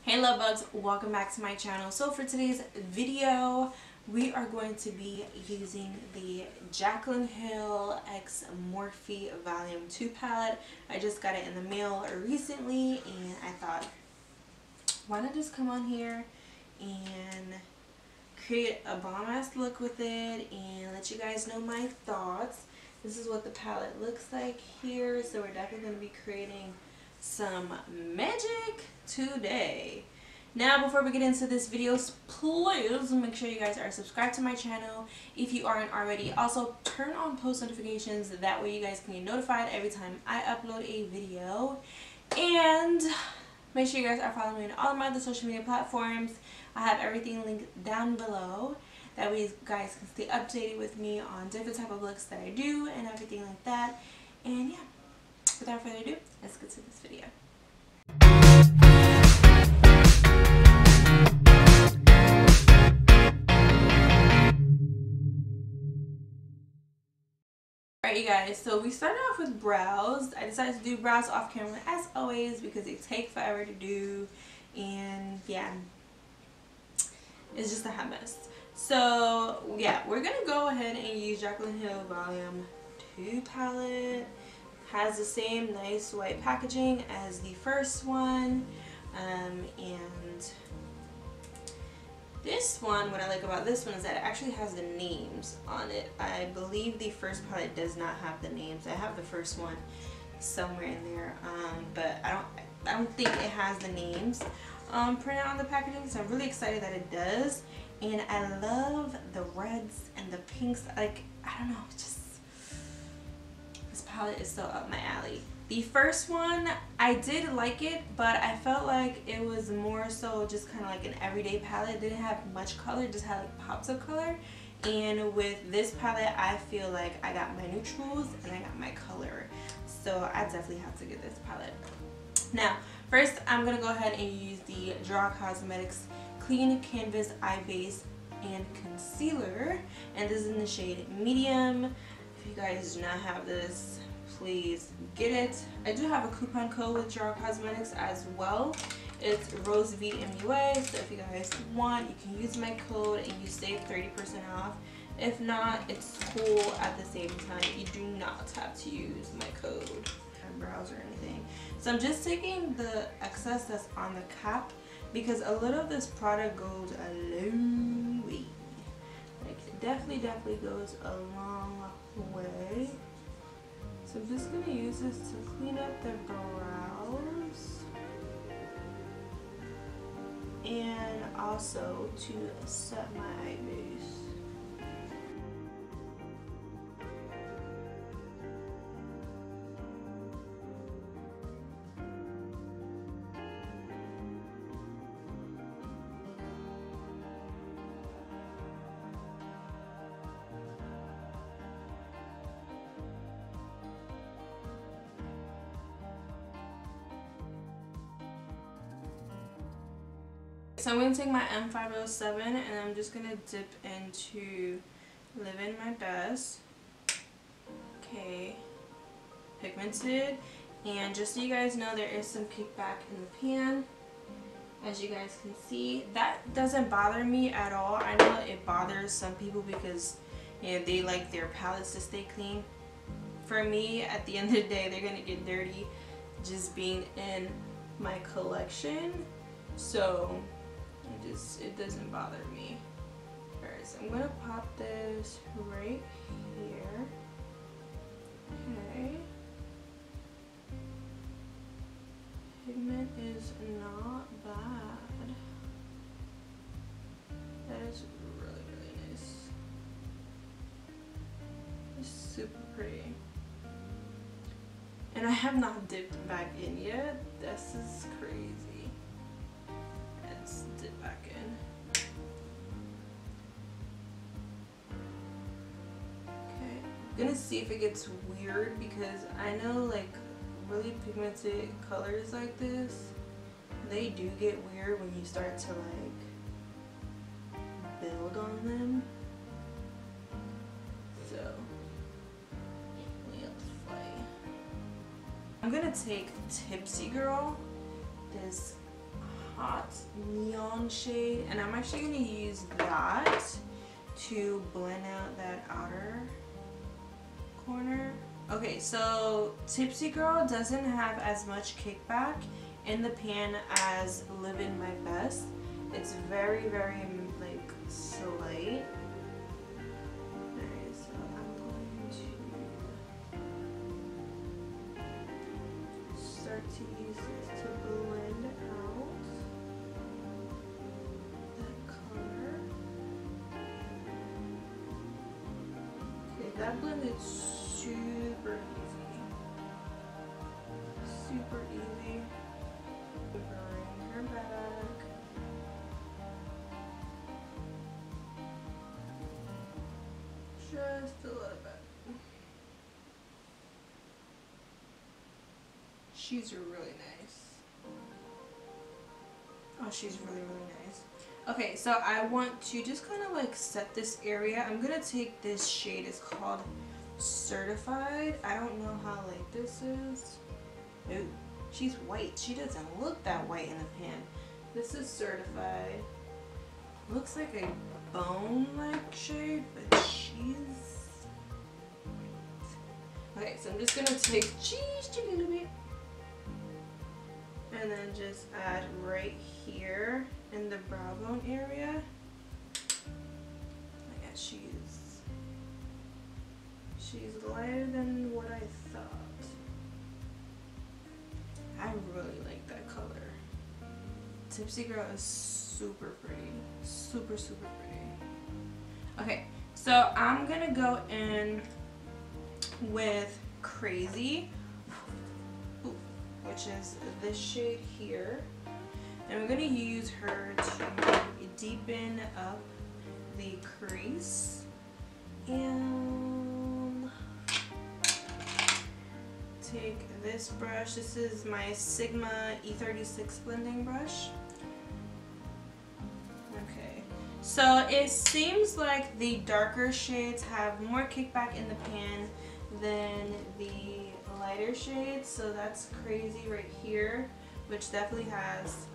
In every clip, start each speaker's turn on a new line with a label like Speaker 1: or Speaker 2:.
Speaker 1: Hey love bugs, welcome back to my channel. So for today's video, we are going to be using the Jaclyn Hill X Morphe Volume 2 palette. I just got it in the mail recently and I thought, why not just come on here and create a bomb ass look with it and let you guys know my thoughts. This is what the palette looks like here, so we're definitely going to be creating some magic today. Now before we get into this video, please make sure you guys are subscribed to my channel if you aren't already. Also turn on post notifications, that way you guys can get notified every time I upload a video. And make sure you guys are following me on all of my other social media platforms. I have everything linked down below. That way you guys can stay updated with me on different type of looks that I do and everything like that. And yeah, without further ado, let's get to this video. Alright you guys, so we started off with brows. I decided to do brows off camera as always because they take forever to do, and yeah, it's just a hot mess. So yeah, we're gonna go ahead and use Jaclyn Hill Volume 2 palette. Has the same nice white packaging as the first one, and this one, what I like about this one is that it actually has the names on it. I believe the first palette does not have the names. I have the first one somewhere in there, but I don't think it has the names printed on the packaging, so I'm really excited that it does. And I love the reds and the pinks. Like, I don't know, just this palette is so up my alley. The first one, I did like it, but I felt like it was more so just kind of like an everyday palette. It didn't have much color, just had like pops of color. And with this palette, I feel like I got my neutrals and I got my color. So I definitely have to get this palette. Now, first I'm going to go ahead and use the Gerard Cosmetics Clean Canvas Eye Base and Concealer. And this is in the shade Medium. If you guys do not have this, please get it. I do have a coupon code with Gerard Cosmetics as well. It's rosevmua, so if you guys want, you can use my code and you save 30% off. If not, it's cool at the same time. You do not have to use my code or browse or anything. So I'm just taking the excess that's on the cap because a little of this product goes a long way. Like, it definitely goes a long way. So I'm just going to use this to clean up the brows and also to set my eye base. So I'm going to take my M507 and I'm just going to dip into Living My Best. Okay, pigmented, and just so you guys know, there is some kickback in the pan. As you guys can see, that doesn't bother me at all. I know it bothers some people because, you know, they like their palettes to stay clean. For me, at the end of the day, they're going to get dirty just being in my collection. So it doesn't bother me. Alright, so I'm gonna pop this right here. Okay. Pigment is not bad. That is really nice. It's super pretty. And I have not dipped back in yet. This is crazy. Let's dip back in. Okay, I'm gonna see if it gets weird because I know like really pigmented colors like this, they do get weird when you start to like build on them. So let's play. I'm gonna take Tipsy Girl, this hot neon shade, and I'm actually going to use that to blend out that outer corner. Okay, so Tipsy Girl doesn't have as much kickback in the pan as Living My Best. It's very, very like slight. Alright, so I'm going to start to use this to blend out that color. Okay, that blended super easy. Super easy. Bring her back. Just a little bit. She's really nice. Oh, she's really, really nice. Okay, so I want to just kind of like set this area. I'm gonna take this shade. It's called Certified. I don't know how light this is. Ooh, she's white. She doesn't look that white in the pan. This is Certified. Looks like a bone-like shade, but she's white. Okay, so I'm just gonna take just a little bit and then just add right here in the brow bone area. I guess she's lighter than what I thought. I really like that color. Tipsy Girl is super pretty. Super, super pretty. Okay, so I'm gonna go in with Crazy, which is this shade here. And we're gonna use her to deepen up the crease. And take this brush. This is my Sigma E36 blending brush. Okay, so it seems like the darker shades have more kickback in the pan than the lighter shades, so that's Crazy right here, which definitely has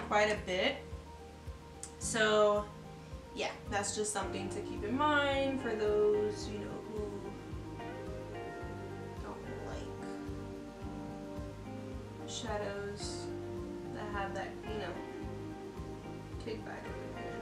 Speaker 1: quite a bit. So yeah, that's just something to keep in mind for those, you know, who don't like shadows that have that, you know, kickback in the pan.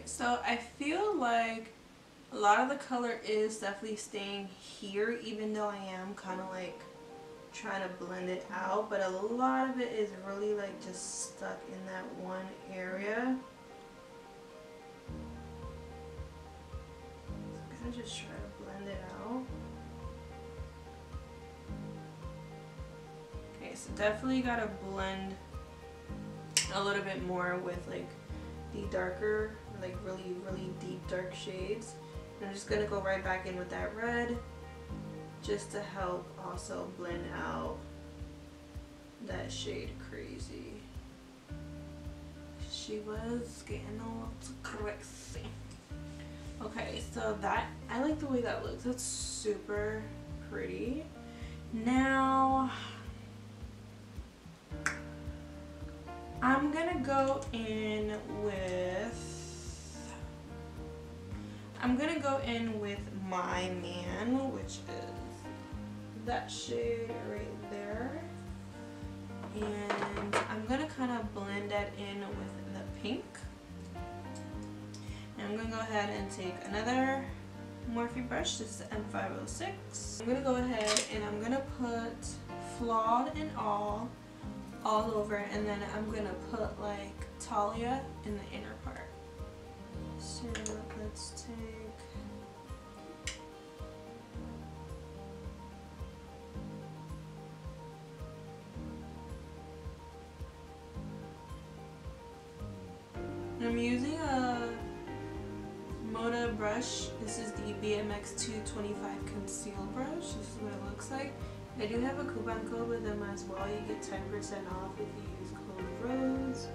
Speaker 1: So I feel like a lot of the color is definitely staying here, even though I am kind of like trying to blend it out, but a lot of it is really like just stuck in that one area. So I'm gonna just try to blend it out. Okay, so definitely gotta blend a little bit more with like the darker, like really, really deep dark shades. And I'm just gonna go right back in with that red just to help also blend out that shade Crazy. She was getting a little crazy. Okay, so that, I like the way that looks. That's super pretty. Now I'm gonna go in with My Man, which is that shade right there. And I'm gonna kind of blend that in with the pink. And I'm gonna go ahead and take another Morphe brush. This is M506. I'm gonna go ahead and I'm gonna put Flawed and all over, and then I'm gonna put like Talia in the inner part. So let's take I'm using a Moda brush. This is the BMX 225 conceal brush. This is what it looks like. I do have a coupon code with them as well. You get 10% off if you use code ROSE.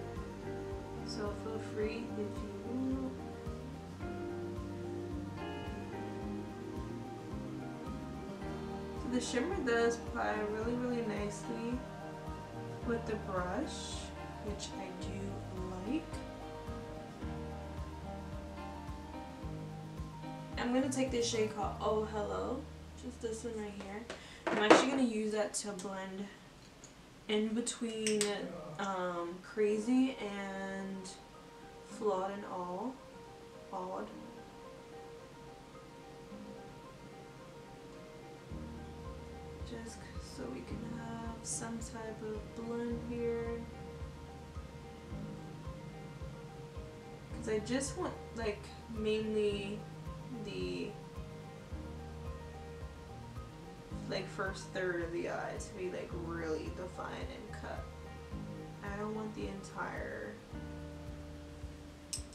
Speaker 1: So feel free if you want. So the shimmer does apply really nicely with the brush, which I do like. I'm going to take this shade called Oh Hello, just this one right here. I'm actually going to use that to blend in between Crazy and Flawed and Odd. Just so we can have some type of blend here. Because I just want like mainly the like first third of the eye to be like really defined and cut. I don't want the entire.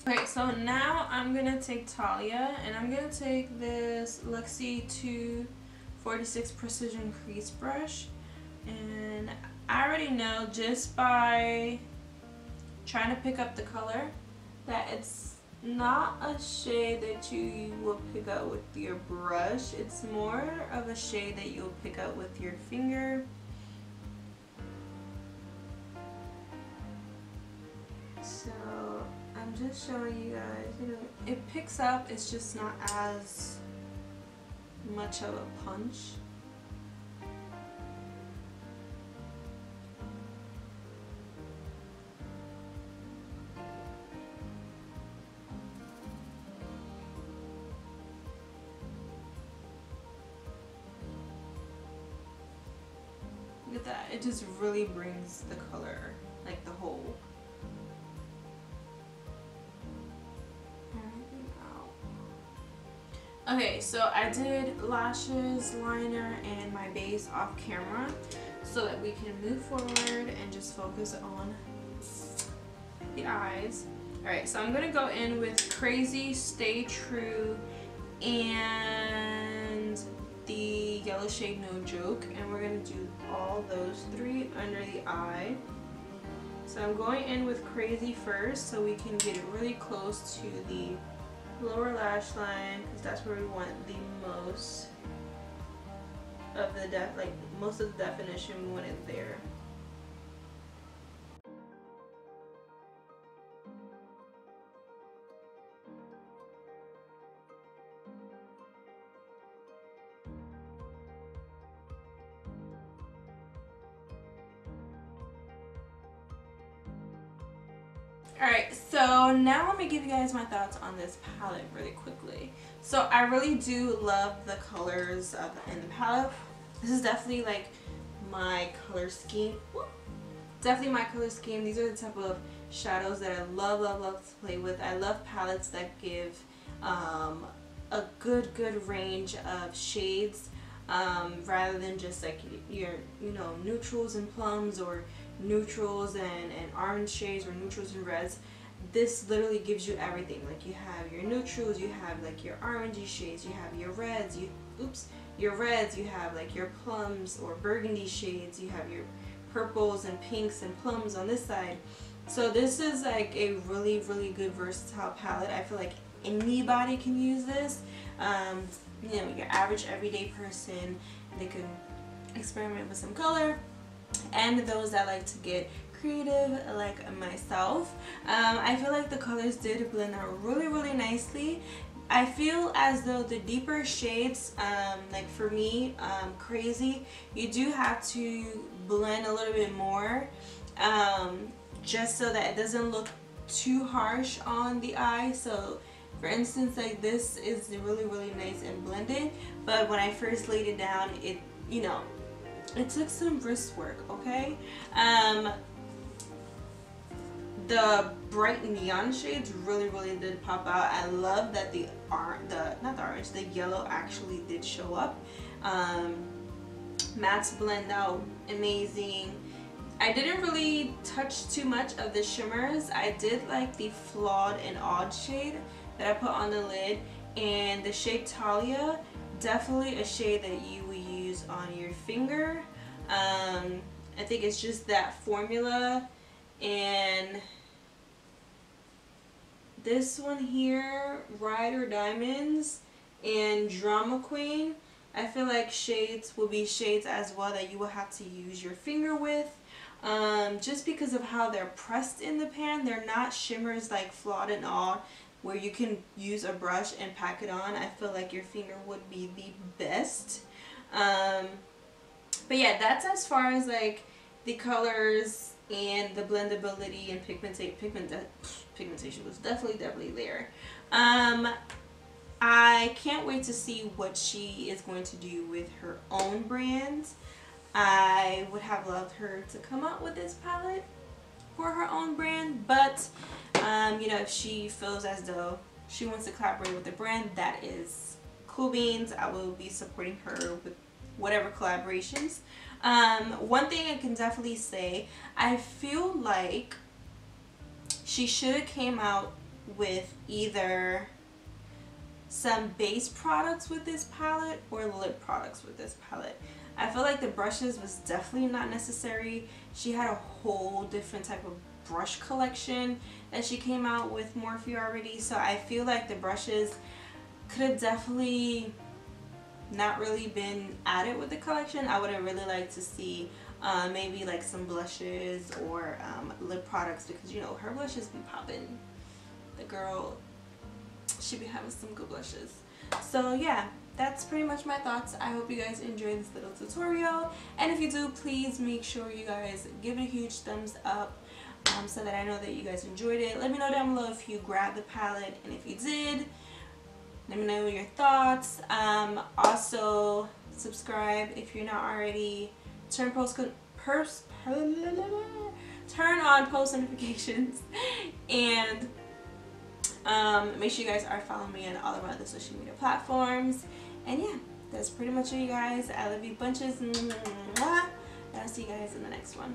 Speaker 1: Okay, so now I'm gonna take Talia and I'm gonna take this Luxie 246 Precision Crease Brush, and I already know just by trying to pick up the color that it's not a shade that you will pick out with your brush. It's more of a shade that you'll pick out with your finger. So I'm just showing you guys, you know, it picks up, it's just not as much of a punch. Look at that, it just really brings the color, like the whole. Okay, so I did lashes, liner, and my base off camera so that we can move forward and just focus on the eyes. Alright, so I'm going to go in with Crazy, Stay True, and the yellow shade No Joke, and we're going to do all those three under the eye. So I'm going in with Crazy first so we can get it really close to the lower lash line, because that's where we want the most of the most of the definition. We want it there. Alright, so now let me give you guys my thoughts on this palette really quickly. So I really do love the colors in the palette. This is definitely like my color scheme. Definitely my color scheme. These are the type of shadows that I love to play with. I love palettes that give a good range of shades, rather than just like your neutrals and plums, or neutrals and orange shades, or neutrals and reds. This literally gives you everything. Like you have your neutrals, you have like your orangey shades, you have your reds, you have like your plums or burgundy shades, you have your purples and pinks and plums on this side. So this is like a really good versatile palette. I feel like anybody can use this. You know, your average everyday person, they can experiment with some color, and those that like to get creative like myself. I feel like the colors did blend out really nicely. I feel as though the deeper shades, like for me, Crazy, you do have to blend a little bit more, just so that it doesn't look too harsh on the eye. So for instance, like this is really nice and blended, but when I first laid it down, it, you know, it took some wrist work, okay? The bright neon shades really did pop out. I love that the yellow actually did show up. Mattes blend out amazing. I didn't really touch too much of the shimmers. I did like the Flawed and Odd shade. that I put on the lid. And the shade Talia, definitely a shade that you will use on your finger. I think it's just that formula. And this one here, Ride or Diamonds and Drama Queen, I feel like shades will be shades as well that you will have to use your finger with. Just because of how they're pressed in the pan. They're not shimmers like Flawed and All, where you can use a brush and pack it on. I feel like your finger would be the best. But yeah, that's as far as like the colors and the blendability and pigmentation was definitely there. I can't wait to see what she is going to do with her own brand. I would have loved her to come out with this palette for her own brand, but you know, if she feels as though she wants to collaborate with the brand, that is cool beans. I will be supporting her with whatever collaborations. One thing I can definitely say, I feel like she should have came out with either some base products with this palette or lip products with this palette. I feel like the brushes was definitely not necessary. She had a whole different type of brush collection that she came out with Morphe already, so I feel like the brushes could have definitely not really been added with the collection. I would have really liked to see maybe like some blushes or lip products, because you know her blushes be popping. The girl, she be having some good blushes. So yeah, that's pretty much my thoughts. I hope you guys enjoyed this little tutorial, and if you do, please make sure you guys give it a huge thumbs up so that I know that you guys enjoyed it. Let me know down below if you grabbed the palette, and if you did, let me know your thoughts. Also subscribe if you're not already. Turn on post notifications, and make sure you guys are following me on all of my other social media platforms. And yeah, that's pretty much it, you guys. I love you bunches. Mwah. And I'll see you guys in the next one.